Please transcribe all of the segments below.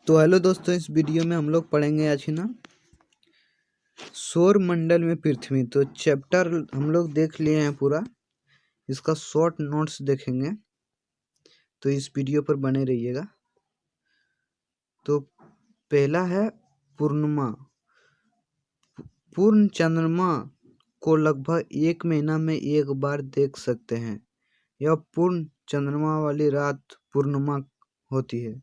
तो हेलो दोस्तों, इस वीडियो में हम लोग पढ़ेंगे आज ही ना सौर मंडल में पृथ्वी। तो चैप्टर हम लोग देख लिए हैं पूरा, इसका शॉर्ट नोट्स देखेंगे। तो इस वीडियो पर बने रहिएगा। तो पहला है पूर्णिमा। पूर्ण चंद्रमा को लगभग 1 महीना में एक बार देख सकते हैं। यह पूर्ण चंद्रमा वाली रात पूर्णिमा होती है।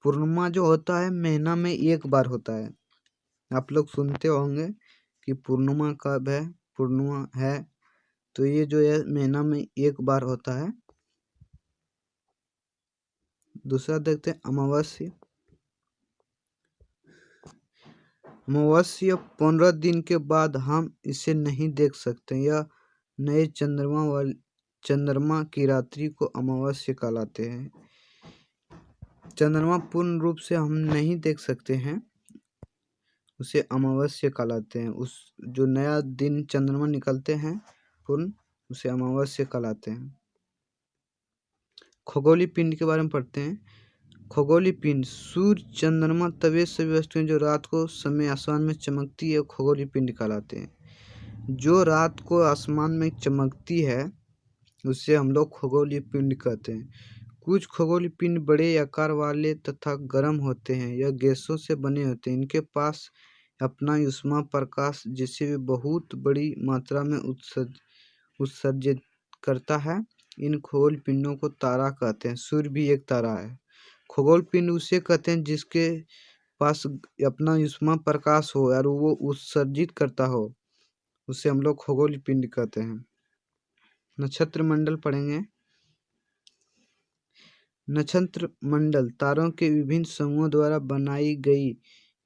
पूर्णिमा जो होता है महीना में एक बार होता है। आप लोग सुनते होंगे कि पूर्णिमा कब है, पूर्णिमा है। तो ये जो है महीना में एक बार होता है। दूसरा देखते हैं अमावस्या। अमावस्या 15 दिन के बाद हम इसे नहीं देख सकते। यह नए चंद्रमा की रात्रि को अमावस्या कहलाते हैं। चंद्रमा पूर्ण रूप से हम नहीं देख सकते हैं, उसे अमावस्या कहलाते हैं। उस जो नया दिन चंद्रमा निकलते हैं पूर्ण, उसे अमावस्या कहलाते हैं। खगोलीय पिंड के बारे में पढ़ते हैं। खगोलीय पिंड सूर्य, चंद्रमा तवे सभी वस्तुएं जो रात को समय आसमान में चमकती है खगोलीय पिंड कहलाते हैं। जो रात को आसमान में चमकती है उससे हम लोग खगोलीय पिंड कहते हैं। कुछ खगोलीय पिंड बड़े आकार वाले तथा गर्म होते हैं। यह गैसों से बने होते हैं। इनके पास अपना ऊष्मा प्रकाश जिसे वे बहुत बड़ी मात्रा में उत्सर्जित करता है। इन खगोल पिंडों को तारा कहते हैं। सूर्य भी एक तारा है। खगोल पिंड उसे कहते हैं जिसके पास अपना ऊष्मा प्रकाश हो और वो उत्सर्जित करता हो, उसे हम लोग खगोल पिंड कहते हैं। नक्षत्र मंडल पढ़ेंगे। नक्षत्र मंडल तारों के विभिन्न समूहों द्वारा बनाई गई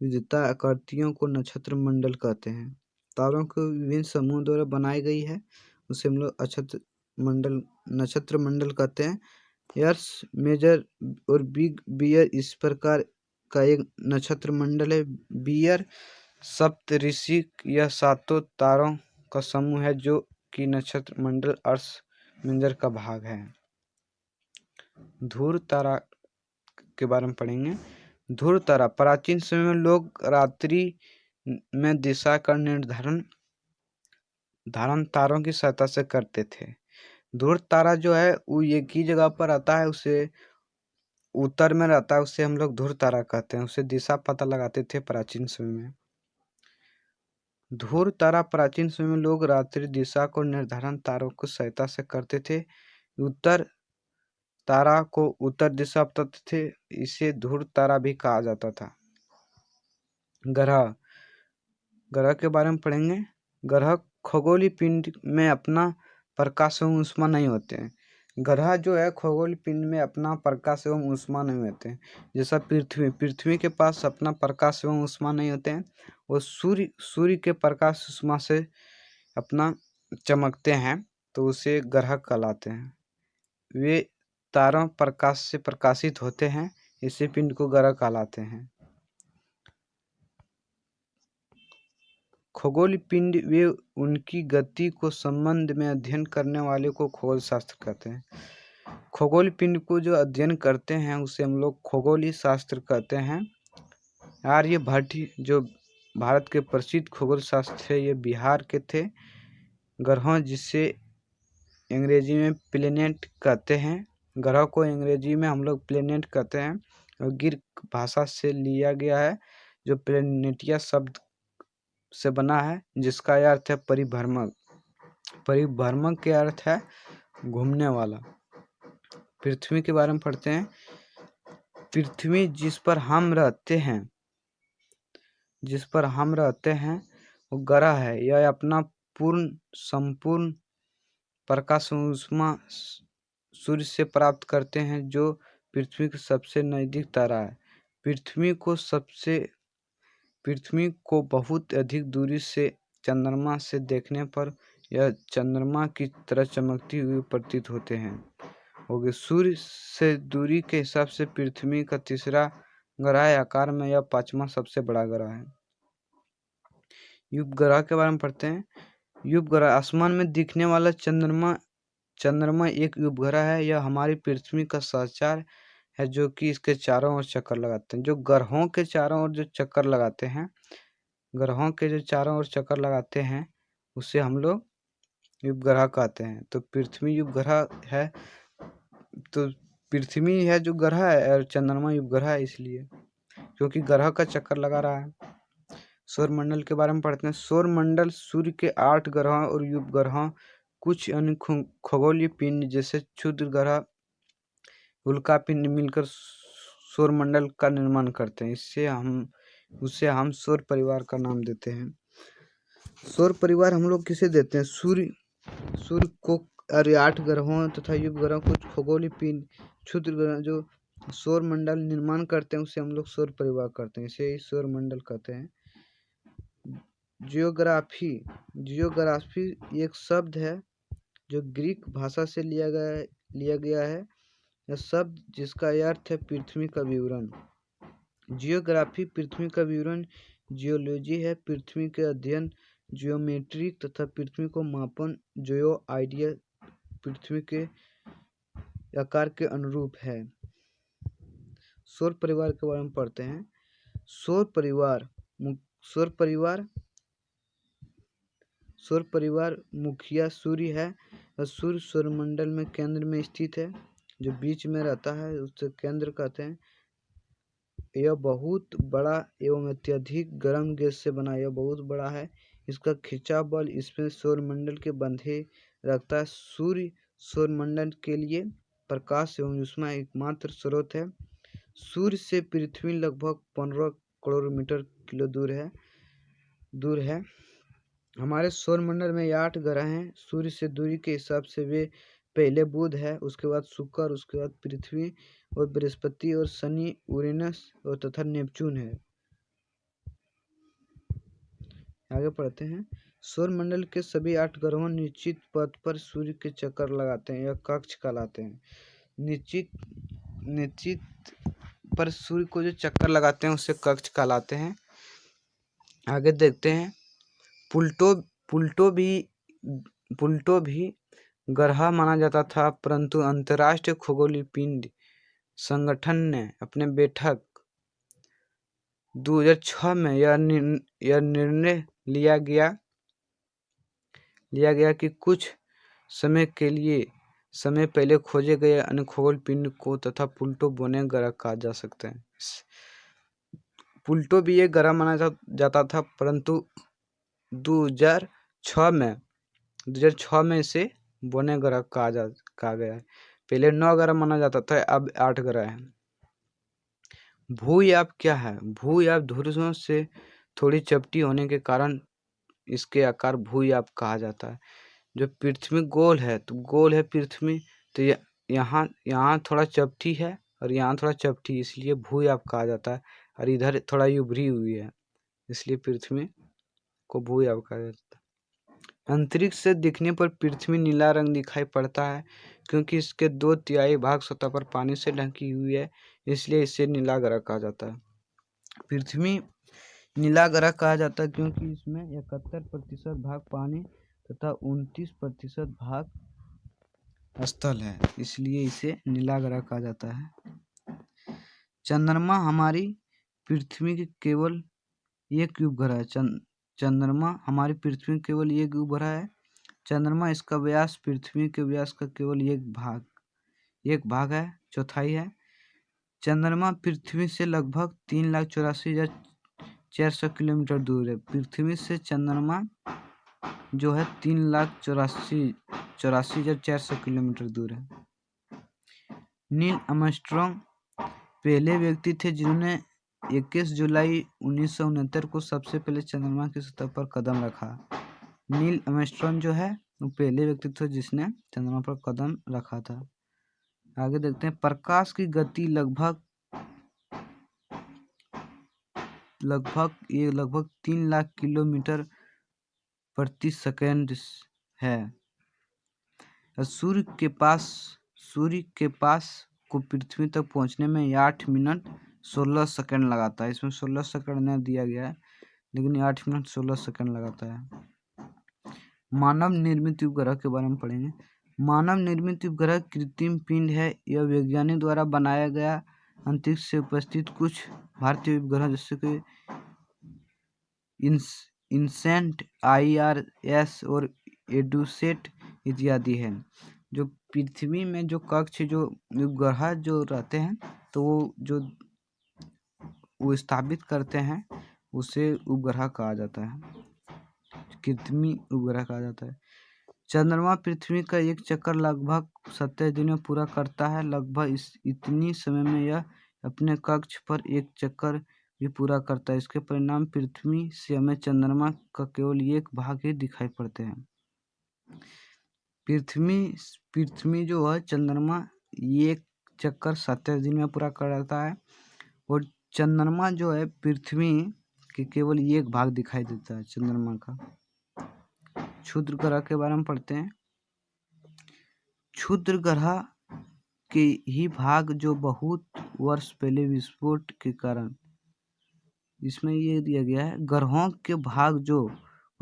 विविधता आकृतियों को नक्षत्र मंडल कहते हैं। तारों के विभिन्न समूहों द्वारा बनाई गई है, उसे हम लोग नक्षत्र मंडल कहते हैं। यर्स मेजर और बिग बियर इस प्रकार का एक नक्षत्र मंडल है। बियर सप्तऋषि यह सातों तारों का समूह है जो कि नक्षत्र मंडल अर्थ मेजर का भाग है। ध्रुव तारा के बारे में पढ़ेंगे। ध्रुव तारा प्राचीन समय में लोग रात्रि में दिशा का निर्धारण तारों की सहायता से करते थे। ध्रुव तारा जो है वो एक ही जगह पर आता है, उसे उत्तर में रहता है, उसे हम लोग ध्रुव तारा कहते हैं। उसे दिशा पता लगाते थे प्राचीन समय में। ध्रुव तारा प्राचीन समय में लोग रात्रि दिशा को निर्धारण तारों की सहायता से करते थे। उत्तर तारा को उत्तर दिशा बताते थे, इसे ध्रुव तारा भी कहा जाता था। ग्रह के बारे में पढ़ेंगे। ग्रह खगोलीय पिंड में अपना प्रकाश एवं ऊष्मा नहीं होते हैं। ग्रह जो है खगोलीय पिंड में अपना प्रकाश एवं ऊष्मा नहीं होते हैं। जैसा पृथ्वी के पास अपना प्रकाश एवं ऊष्मा नहीं होते हैं। वो सूर्य के प्रकाश ऊष्मा से अपना चमकते हैं, तो उसे ग्रह कहलाते हैं। वे तारों प्रकाश से प्रकाशित होते हैं, इसी पिंड को ग्रह कहलाते हैं। खगोलीय पिंड वे उनकी गति को संबंध में अध्ययन करने वाले को खगोल शास्त्र कहते हैं। खगोलीय पिंड को जो अध्ययन करते हैं उसे हम लोग खगोलीय शास्त्र कहते हैं। आर्यभट्ट जो भारत के प्रसिद्ध खगोल शास्त्र है, ये बिहार के थे। ग्रहों जिसे अंग्रेजी में प्लेनेट कहते हैं, ग्रह को अंग्रेजी में हम लोग प्लेनेट कहते हैं और ग्रीक भाषा से लिया गया है जो प्लेनेटिया शब्द से बना है, जिसका अर्थ है परिभ्रमक। परिभ्रमक के अर्थ है घूमने वाला। पृथ्वी के बारे में पढ़ते हैं। पृथ्वी जिस पर हम रहते हैं वो ग्रह है। यह अपना संपूर्ण प्रकाश ऊष्मा सूर्य से प्राप्त करते हैं, जो पृथ्वी के सबसे नजदीक तारा है। पृथ्वी को बहुत अधिक दूरी से चंद्रमा से देखने पर यह चंद्रमा की तरह चमकती हुई प्रतीत होते हैं। सूर्य से दूरी के हिसाब से पृथ्वी का तीसरा ग्रह है। आकार में यह 5वां सबसे बड़ा ग्रह है। उपग्रह के बारे में पढ़ते हैं। उपग्रह आसमान में दिखने वाला चंद्रमा एक उपग्रह है। यह हमारी पृथ्वी का सहचर है जो कि इसके चारों ओर चक्कर लगाते हैं। जो ग्रहों के चारों ओर जो चक्कर लगाते हैं, ग्रहों के जो चारों ओर चक्कर लगाते हैं, उसे हम लोग उपग्रह कहते हैं। तो पृथ्वी उपग्रह है, तो पृथ्वी है जो ग्रह है और चंद्रमा उपग्रह है, इसलिए क्योंकि ग्रह का चक्कर लगा रहा है। सौरमंडल के बारे में पढ़ते हैं। सौरमंडल सूर्य के 8 ग्रह और उपग्रह, कुछ अन्य खगोलीय पिंड जैसे क्षुद्र ग्रह, उल्का पिंड मिलकर सौरमंडल का निर्माण करते हैं। उसे हम सौर परिवार का नाम देते हैं। सौर परिवार हम लोग किसे देते हैं? सूर्य को और 8 ग्रहों तथा उपग्रहों, कुछ खगोलीय पिंड, क्षुद्र ग्रह जो सौरमंडल निर्माण करते हैं, उसे हम लोग सौर परिवार करते हैं, इसे ही सौरमंडल कहते हैं। जियोग्राफी एक शब्द है जो ग्रीक भाषा से लिया गया है। यह शब्द जिसका अर्थ है पृथ्वी का विवरण। जियोग्राफी पृथ्वी का विवरण, जियोलॉजी है पृथ्वी के अध्ययन, जियोमेट्री तथा पृथ्वी को मापन, जियो आइडिया पृथ्वी के आकार के अनुरूप है। सौर परिवार के बारे में पढ़ते हैं। सौर परिवार मुखिया सूर्य है और सूर्य सौरमंडल में केंद्र में स्थित है। जो बीच में रहता है उसे केंद्र कहते हैं। यह बहुत बड़ा एवं अत्यधिक गर्म गैस से बना, यह बहुत बड़ा है। इसका खिंचाव बल इसमें सौरमंडल के बंधे रखता है। सूर्य सौरमंडल के लिए प्रकाश एवं ऊष्मा एकमात्र स्रोत है। सूर्य से पृथ्वी लगभग 15 करोड़ मीटर किलो दूर है। हमारे सौरमंडल में 8 ग्रह हैं। सूर्य से दूरी के हिसाब से वे पहले बुध है, उसके बाद शुक्र, उसके बाद पृथ्वी और बृहस्पति और शनि, यूरेनस और तथा नेपच्यून है। आगे पढ़ते हैं। सौरमंडल के सभी 8 ग्रहों निश्चित पथ पर सूर्य के चक्कर लगाते हैं, यह कक्ष कहलाते हैं। निश्चित पर सूर्य को जो चक्कर लगाते हैं उसे कक्ष कहलाते हैं। आगे देखते हैं। प्लूटो भी ग्रह माना जाता था, परंतु अंतर्राष्ट्रीय खगोलीय पिंड संगठन ने अपने बैठक 2006 में यह निर्णय लिया गया कि कुछ समय पहले खोजे गए अन्य खगोलीय पिंड को तथा प्लूटो बोने ग्रह कहा जा सकता है। प्लूटो भी एक ग्रह माना जाता था, परंतु 2006 में इसे बोने ग्रह कहा गया है। पहले 9 ग्रह माना जाता था, अब 8 ग्रह है। भूयाप क्या है? भूयाप ध्रुवों से थोड़ी चपटी होने के कारण इसके आकार भूयाप कहा जाता है। जो पृथ्वी गोल है, तो गोल है पृथ्वी, तो यहाँ थोड़ा चपटी है और यहाँ थोड़ा चपटी, इसलिए भूयाप कहा जाता है। और इधर थोड़ा उभरी हुई है, इसलिए पृथ्वी को भूयाप कहा जाता है। अंतरिक्ष से दिखने पर पृथ्वी नीला रंग दिखाई पड़ता है, क्योंकि इसके 2/3 भाग सतह पर पानी से ढकी हुई है, इसलिए इसे नीला ग्रह कहा जाता है। पृथ्वी नीला ग्रह कहा जाता है क्योंकि इसमें 71% भाग पानी तथा 29% भाग स्थल है, इसलिए इसे नीला ग्रह कहा जाता है। चंद्रमा हमारी पृथ्वी के केवल एक उपग्रह है। चंद्रमा हमारी पृथ्वी केवल एक उपग्रह है। चंद्रमा, इसका व्यास पृथ्वी के व्यास का केवल एक भाग है, चौथाई है। चंद्रमा पृथ्वी से लगभग 3,84,400 किलोमीटर दूर है। पृथ्वी से चंद्रमा जो है 3,84,400 किलोमीटर दूर है। नील आर्मस्ट्रांग पहले व्यक्ति थे जिन्होंने 21 जुलाई 1969 को सबसे पहले चंद्रमा की सतह पर कदम रखा। नील आर्मस्ट्रांग जो है वो पहले व्यक्ति थे जिसने चंद्रमा पर कदम रखा था। आगे देखते हैं। प्रकाश की गति लगभग 3 लाख किलोमीटर प्रति सेकंड है। सूर्य के पास को पृथ्वी तक पहुंचने में 8 मिनट 16 सेकंड लगाता है। इसमें 16 सेकंड नहीं दिया गया है, लेकिन 8 मिनट 16 सेकंड लगाता है। मानव निर्मित उपग्रह के बारे में पढ़ेंगे। मानव निर्मित उपग्रह कृत्रिम पिंड है। यह वैज्ञानिक द्वारा बनाया गया अंतरिक्ष से उपस्थित कुछ भारतीय उपग्रह जैसे कि इनसेंट, IRS और एडुसेट इत्यादि है। जो पृथ्वी में जो कक्ष जो उपग्रह जो रहते हैं तो वो स्थापित करते हैं उसे उपग्रह कहा जाता है, कृत्रिम उपग्रह कहा जाता है। चंद्रमा पृथ्वी का एक चक्कर लगभग 27 दिन में पूरा करता है। लगभग इतनी समय में यह अपने कक्ष पर एक चक्कर भी पूरा करता है। इसके परिणाम पृथ्वी से हमें चंद्रमा का केवल एक भाग ही दिखाई पड़ते हैं। पृथ्वी जो है चंद्रमा एक चक्कर 27 दिन में पूरा करता है और चंद्रमा जो है पृथ्वी के केवल एक भाग दिखाई देता है चंद्रमा का। क्षुद्र ग्रह के बारे में पढ़ते हैं। क्षुद्र ग्रह के ही भाग जो बहुत वर्ष पहले विस्फोट के कारण, इसमें ये दिया गया है, ग्रहों के भाग जो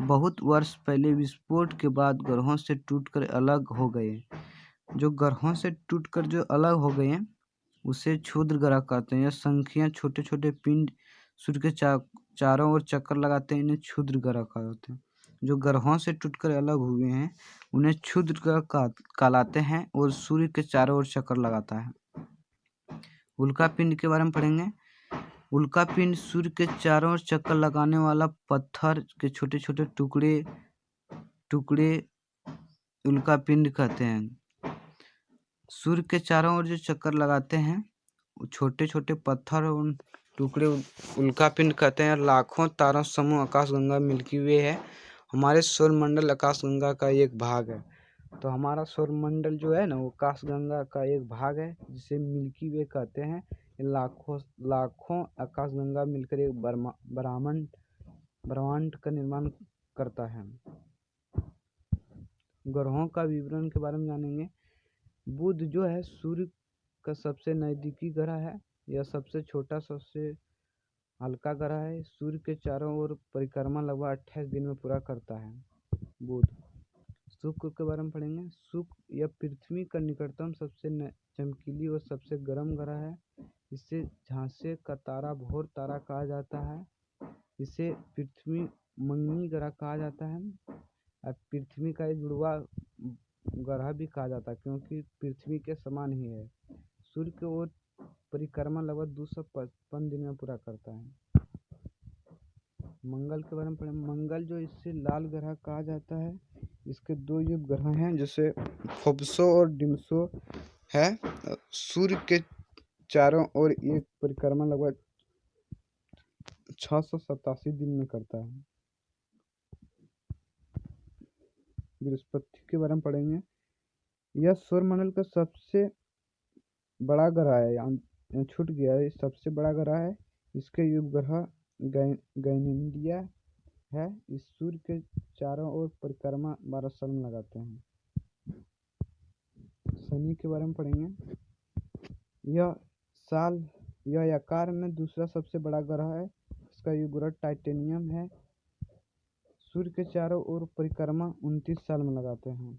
बहुत वर्ष पहले विस्फोट के बाद ग्रहों से टूटकर अलग हो गए। जो ग्रहों से टूटकर जो अलग हो गए हैं उसे क्षुद्र ग्रह कहते हैं। यह संख्या छोटे छोटे पिंड सूर्य के चारों ओर चक्कर लगाते हैं, इन्हें क्षुद्र ग्रह कहते हैं। जो ग्रहों से टूटकर अलग हुए हैं उन्हें क्षुद्र ग्रह कहलाते हैं और सूर्य के चारों ओर चक्कर लगाता है। उल्का पिंड के बारे में पढ़ेंगे। उल्का पिंड सूर्य के चारों ओर चक्कर लगाने वाला पत्थर के छोटे छोटे टुकड़े उल्का पिंड कहते हैं। सूर्य के चारों ओर जो चक्कर लगाते हैं छोटे छोटे पत्थर और टुकड़े उल्का पिंड कहते हैं। लाखों तारों समूह आकाशगंगा मिल्की वे है। हमारे सौरमंडल आकाशगंगा का एक भाग है। तो हमारा सौरमंडल जो है ना वो आकाशगंगा का एक भाग है जिसे मिल्की वे कहते हैं। लाखों आकाशगंगा मिलकर एक ब्रह्मांड का निर्माण करता है। ग्रहों का विवरण के बारे में जानेंगे। बुध जो है सूर्य का सबसे नजदीकी ग्रह है। यह सबसे छोटा सबसे हल्का ग्रह है। सूर्य के चारों ओर परिक्रमा लगभग 28 दिन में पूरा करता है बुध। शुक्र के बारे में पढ़ेंगे। शुक्र यह पृथ्वी का निकटतम सबसे चमकीली और सबसे गर्म ग्रह है। इसे झांसे का तारा भोर तारा कहा जाता है। इसे पृथ्वी मंगनी ग्रह कहा जाता है। पृथ्वी का एक जुड़वा ग्रह भी कहा जाता है क्योंकि पृथ्वी के समान ही है। सूर्य की ओर परिक्रमा लगभग 255 दिन में पूरा करता है। मंगल के बारे में पढ़ें। मंगल जो इससे लाल ग्रह कहा जाता है। इसके 2 उपग्रह हैं जैसे फोब्सो और डिम्सो है। सूर्य के चारों ओर एक परिक्रमा लगभग 687 दिन में करता है। बृहस्पति के बारे में पढ़ेंगे। यह सौरमंडल का सबसे बड़ा ग्रह है। छूट गया है, सबसे बड़ा ग्रह है। इसके उपग्रह गैनीमिड है। इस सूर्य के चारों ओर परिक्रमा 12 साल में लगाते हैं। शनि के बारे में पढ़ेंगे। यह आकार में दूसरा सबसे बड़ा ग्रह है। इसका उपग्रह टाइटेनियम है। सूर्य के चारों ओर परिक्रमा 29 साल में लगाते हैं।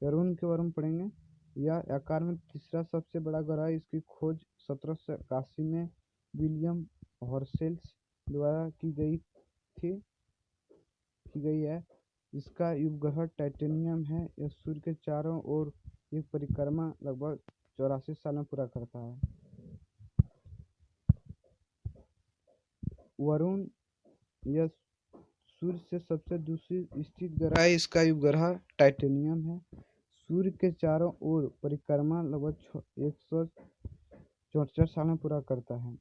वरुण के बारे में पढ़ेंगे। यह आकार में तीसरा सबसे बड़ा ग्रह है। इसकी खोज 1781 में विलियम हर्शेल द्वारा की गई है। इसका उपग्रह टाइटेनियम है। यह सूर्य के चारों ओर एक परिक्रमा लगभग 84 साल में पूरा करता है। वरुण यह सूर्य से सबसे दूसरी स्थित ग्रह है। इसका उपग्रह टाइटेनियम है। सूर्य के चारों ओर परिक्रमा लगभग 164 साल में पूरा करता है।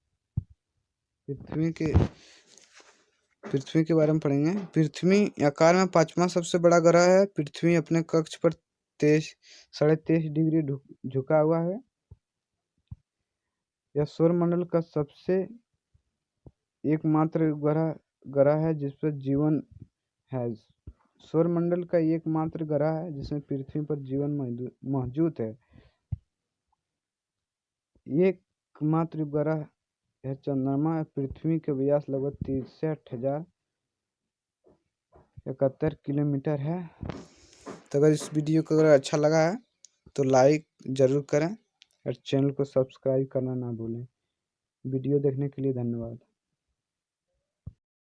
पृथ्वी के बारे में पढ़ेंगे। पृथ्वी आकार में 5वां सबसे बड़ा ग्रह है। पृथ्वी अपने कक्ष पर 23.5 डिग्री झुका हुआ है। यह सौरमंडल का सबसे एकमात्र ग्रह है जिस पर जीवन है। सौरमंडल का एकमात्र ग्रह है जिसमें पृथ्वी पर जीवन मौजूद है। एकमात्र ग्रह है चंद्रमा। पृथ्वी के व्यास लगभग 63,071 किलोमीटर है। तो अगर इस वीडियो को अगर अच्छा लगा है तो लाइक ज़रूर करें और चैनल को सब्सक्राइब करना ना भूलें। वीडियो देखने के लिए धन्यवाद।